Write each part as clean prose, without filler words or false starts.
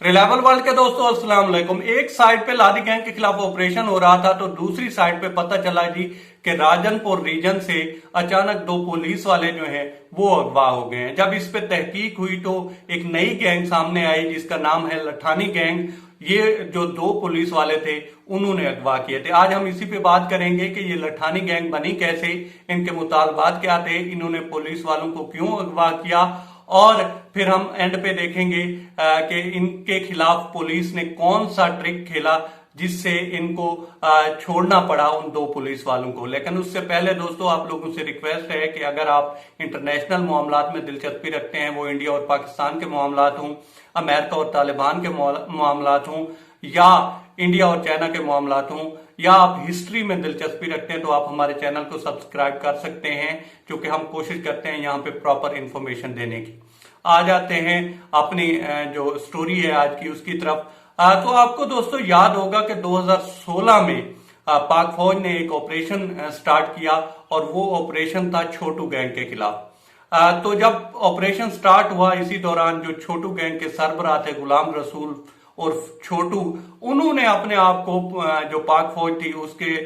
Reliable world के दोस्तों अस्सलाम वालेकुम। एक साइड पे लादी गैंग के खिलाफ ऑपरेशन हो रहा था तो दूसरी साइड पे पता चला जी कि राजनपुर रीजन से अचानक दो पुलिस वाले जो हैं वो अगवा हो गए हैं। जब इस पे तहकीक हुई तो एक नई गैंग सामने आई जिसका नाम है लठानी गैंग। ये जो दो पुलिस वाले थे उन्होंने अगवा किए थे। आज हम इसी पे बात करेंगे कि ये लठानी गैंग बनी कैसे, इनके मुतालबात क्या थे, इन्होंने पुलिस वालों को क्यों अगवा किया और फिर हम एंड पे देखेंगे कि इनके खिलाफ पुलिस ने कौन सा ट्रिक खेला जिससे इनको छोड़ना पड़ा उन दो पुलिस वालों को। लेकिन उससे पहले दोस्तों आप लोगों से रिक्वेस्ट है कि अगर आप इंटरनेशनल मामलात में दिलचस्पी रखते हैं, वो इंडिया और पाकिस्तान के मामलात हों, अमेरिका और तालिबान के मामलात हों या इंडिया और चाइना के मामलात हों, या आप हिस्ट्री में दिलचस्पी रखते हैं तो आप हमारे चैनल को सब्सक्राइब कर सकते हैं, क्योंकि हम कोशिश करते हैं यहाँ पे प्रॉपर इंफॉर्मेशन देने की। आ जाते हैं अपनी जो स्टोरी है आज की उसकी तरफ। तो आपको दोस्तों याद होगा कि 2016 में पाक फौज ने एक ऑपरेशन स्टार्ट किया और वो ऑपरेशन था छोटू गैंग के खिलाफ। तो जब ऑपरेशन स्टार्ट हुआ इसी दौरान जो छोटू गैंग के सरबराह थे गुलाम रसूल और छोटू, उन्होंने अपने आप को जो पाक फौज थी उसके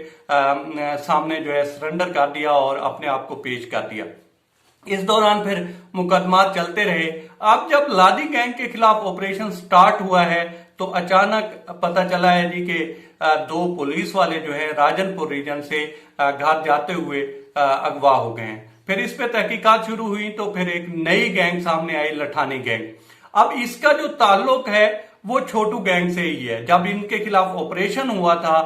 सामने जो है सरेंडर कर दिया और अपने आप को पेश कर दिया। इस दौरान फिर मुकदमा चलते रहे। अब जब लादी गैंग के खिलाफ ऑपरेशन स्टार्ट हुआ है तो अचानक पता चला है जी कि दो पुलिस वाले जो है राजनपुर रीजन से घर जाते हुए अगवा हो गए हैं। फिर इस पे तहकीकात शुरू हुई तो फिर एक नई गैंग सामने आई, लठानी गैंग। अब इसका जो ताल्लुक है वो छोटू गैंग से ही है। जब इनके खिलाफ ऑपरेशन हुआ था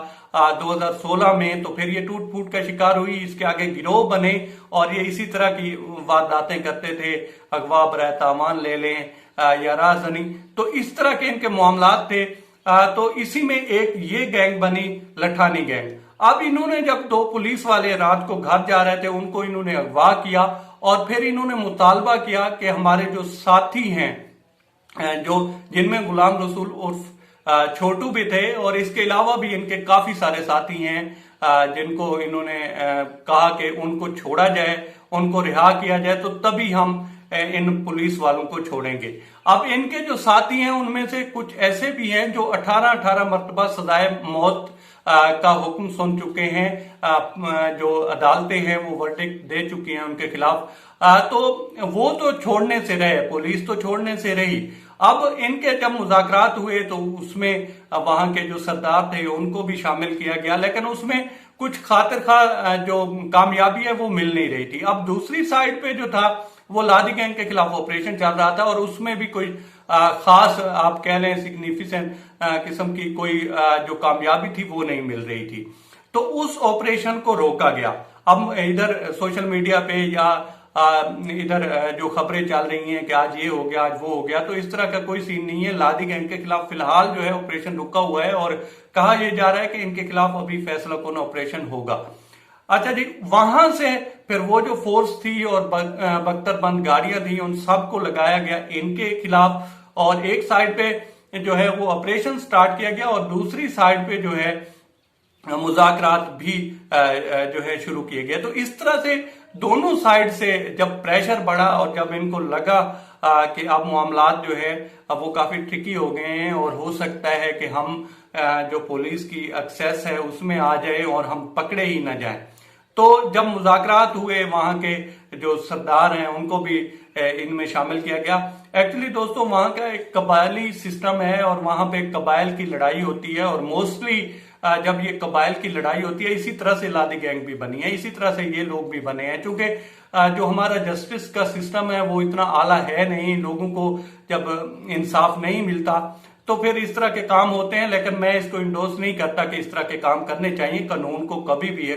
2016 में तो फिर ये टूट फूट का शिकार हुई, इसके आगे गिरोह बने और ये इसी तरह की वारदातें करते थे, अगवा बरए तामान ले लें या राजनी, तो इस तरह के इनके मामलात थे। तो इसी में एक ये गैंग बनी लठानी गैंग। अब इन्होंने जब दो पुलिस वाले रात को घर जा रहे थे उनको इन्होंने अगवा किया और फिर इन्होंने मुतालबा किया कि हमारे जो साथी हैं जो जिनमें गुलाम रसूल उर्फ छोटू भी थे और इसके अलावा भी इनके काफी सारे साथी हैं जिनको इन्होंने कहा कि उनको छोड़ा जाए, उनको रिहा किया जाए तो तभी हम इन पुलिस वालों को छोड़ेंगे। अब इनके जो साथी हैं उनमें से कुछ ऐसे भी हैं जो 18 मरतबा सजाए मौत का हुक्म सुन चुके हैं, जो अदालतें हैं वो वर्डिक्ट दे चुकी हैं उनके खिलाफ। तो वो तो छोड़ने से रहे, पुलिस तो छोड़ने से रही। अब इनके जब मुज़ाकरात हुए तो उसमें वहां के जो सरदार थे उनको भी शामिल किया गया, लेकिन उसमें कुछ खातिर खा जो कामयाबी है वो मिल नहीं रही थी। अब दूसरी साइड पे जो था वो लादी गैंग के खिलाफ ऑपरेशन चल रहा था और उसमें भी कोई खास आप कह लें सिग्निफिकेंट किस्म की कोई जो कामयाबी थी वो नहीं मिल रही थी। तो उस ऑपरेशन को रोका गया। अब इधर सोशल मीडिया पे या इधर जो खबरें चल रही हैं कि आज ये हो गया आज वो हो गया, तो इस तरह का कोई सीन नहीं है। लादी गैंग के खिलाफ फिलहाल जो है ऑपरेशन रुका हुआ है और कहा यह जा रहा है कि इनके खिलाफ अभी फैसला कौन ऑपरेशन होगा। अच्छा जी, वहां से फिर वो जो फोर्स थी और बख्तरबंद गाड़ियां थी उन सबको लगाया गया इनके खिलाफ और एक साइड पे जो है वो ऑपरेशन स्टार्ट किया गया और दूसरी साइड पे जो है मुज़ाकरात भी जो है शुरू किए गए। तो इस तरह से दोनों साइड से जब प्रेशर बढ़ा और जब इनको लगा कि अब मामलात जो है अब वो काफी ट्रिकी हो गए हैं और हो सकता है कि हम जो पुलिस की एक्सेस है उसमें आ जाए और हम पकड़े ही ना जाएं, तो जब मुज़ाकरात हुए वहां के जो सरदार हैं उनको भी इनमें शामिल किया गया। एक्चुअली दोस्तों वहां का एक कबायली सिस्टम है और वहां पे कबाइल की लड़ाई होती है और मोस्टली जब ये कबाइल की लड़ाई होती है इसी तरह से लादी गैंग भी बनी है, इसी तरह से ये लोग भी बने हैं। क्योंकि जो हमारा जस्टिस का सिस्टम है वो इतना आला है नहीं, लोगों को जब इंसाफ नहीं मिलता तो फिर इस तरह के काम होते हैं। लेकिन मैं इसको इंडोर्स नहीं करता कि इस तरह के काम करने चाहिए, कानून को कभी भी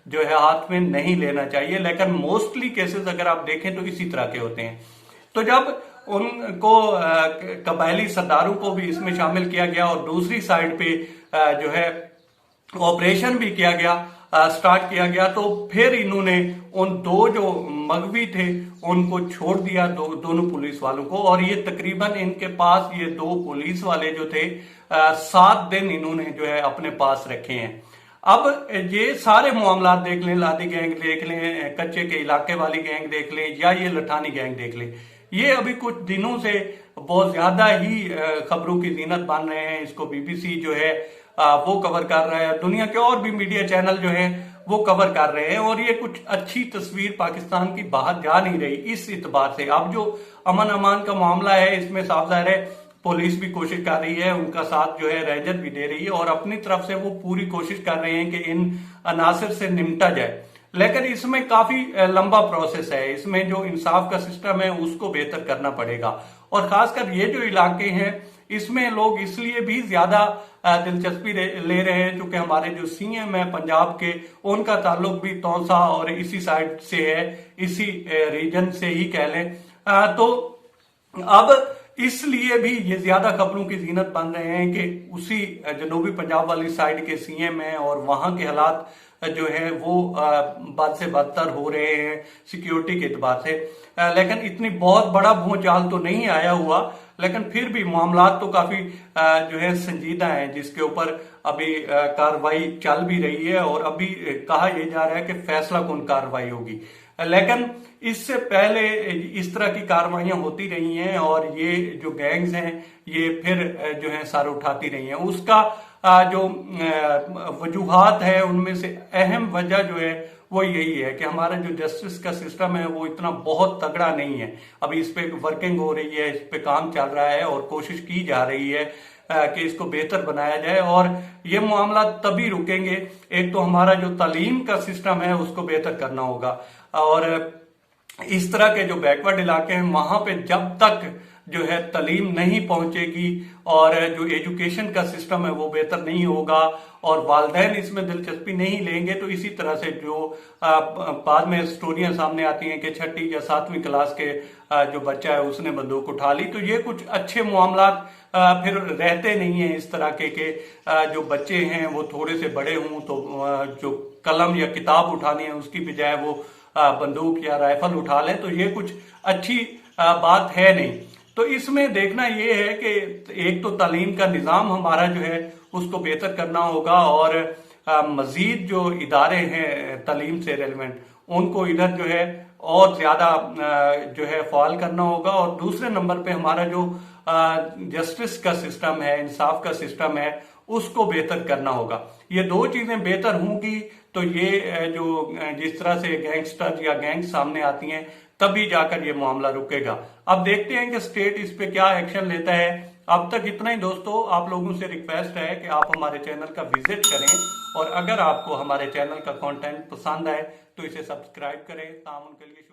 जो है हाथ में नहीं लेना चाहिए, लेकिन मोस्टली केसेस अगर आप देखें तो इसी तरह के होते हैं। तो जब उनको कबायली सरदारों को भी इसमें शामिल किया गया और दूसरी साइड पे जो है ऑपरेशन भी किया गया, स्टार्ट किया गया, तो फिर इन्होंने उन दो जो मगवी थे उनको छोड़ दिया, दोनों पुलिस वालों को। और ये तकरीबन इनके पास ये दो पुलिस वाले जो थे 7 दिन इन्होंने जो है अपने पास रखे हैं। अब ये सारे मामला देख लें, लादी गैंग देख लें, कच्चे के इलाके वाली गैंग देख लें, या ये लठानी गैंग देख लें, ये अभी कुछ दिनों से बहुत ज्यादा ही खबरों की जीनत बन रहे हैं। इसको बीबीसी जो है वो कवर कर रहा है, दुनिया के और भी मीडिया चैनल जो है वो कवर कर रहे हैं, और ये कुछ अच्छी तस्वीर पाकिस्तान की बाहर जा नहीं रही इस इतबार से। अब जो अमन अमान का मामला है, इसमें साफ जाहिर है पुलिस भी कोशिश कर रही है, उनका साथ जो है रेंजर भी दे रही है, और अपनी तरफ से वो पूरी कोशिश कर रहे हैं कि इन अनासर से निपटा जाए। लेकिन इसमें काफी लंबा प्रोसेस है, इसमें जो इंसाफ का सिस्टम है उसको बेहतर करना पड़ेगा। और खासकर ये जो इलाके हैं, इसमें लोग इसलिए भी ज्यादा दिलचस्पी ले रहे हैं क्योंकि हमारे जो सीएम है पंजाब के, उनका ताल्लुक भी तौसा और इसी साइड से है, इसी रीजन से ही कह लें। तो अब इसलिए भी ये ज्यादा खबरों की जीनत बन रहे हैं कि उसी जनूबी पंजाब वाली साइड के सीएम है, और वहां के हालात जो है वो बद से बदतर हो रहे हैं सिक्योरिटी के एतबार से। लेकिन इतनी बहुत बड़ा भूचाल तो नहीं आया हुआ, लेकिन फिर भी मामला तो काफी जो है संजीदा हैं, जिसके ऊपर अभी कार्रवाई चल भी रही है, और अभी कहा यह जा रहा है कि फैसला कौन कार्रवाई होगी। लेकिन इससे पहले इस तरह की कार्रवाइयां होती रही हैं, और ये जो गैंग्स हैं ये फिर जो है सर उठाती रही हैं। उसका जो वजूहात है, उनमें से अहम वजह जो है वो यही है कि हमारा जो जस्टिस का सिस्टम है वो इतना बहुत तगड़ा नहीं है। अभी इस पे वर्किंग हो रही है, इस पे काम चल रहा है, और कोशिश की जा रही है कि इसको बेहतर बनाया जाए, और ये मामला तभी रुकेंगे, एक तो हमारा जो तालीम का सिस्टम है उसको बेहतर करना होगा, और इस तरह के जो बैकवर्ड इलाके हैं वहां पे जब तक जो है तालीम नहीं पहुंचेगी और जो एजुकेशन का सिस्टम है वो बेहतर नहीं होगा, और वालिदैन इसमें दिलचस्पी नहीं लेंगे, तो इसी तरह से जो बाद में स्टोरियां सामने आती हैं कि 6ठी या 7वीं क्लास के जो बच्चा है उसने बंदूक उठा ली, तो ये कुछ अच्छे मामला फिर रहते नहीं है इस तरह के जो बच्चे हैं वो थोड़े से बड़े हों तो जो कलम या किताब उठानी है उसकी बजाय वो बंदूक या राइफल उठा लें, तो ये कुछ अच्छी बात है नहीं। तो इसमें देखना ये है कि एक तो तालीम का निज़ाम हमारा जो है उसको बेहतर करना होगा, और मजीद जो इदारे हैं तालीम से रेलिवेंट उनको इधर जो है और ज्यादा जो है फाल करना होगा, और दूसरे नंबर पे हमारा जो जस्टिस का सिस्टम है, इंसाफ का सिस्टम है, उसको बेहतर करना होगा। ये दो चीजें बेहतर होंगी तो ये जो जिस तरह से गैंगस्टर या गैंग सामने आती हैं तभी जाकर ये मामला रुकेगा। अब देखते हैं कि स्टेट इस पे क्या एक्शन लेता है। अब तक इतना ही दोस्तों, आप लोगों से रिक्वेस्ट है कि आप हमारे चैनल का विजिट करें, और अगर आपको हमारे चैनल का कंटेंट पसंद आए तो इसे सब्सक्राइब करें। तामुन के लिए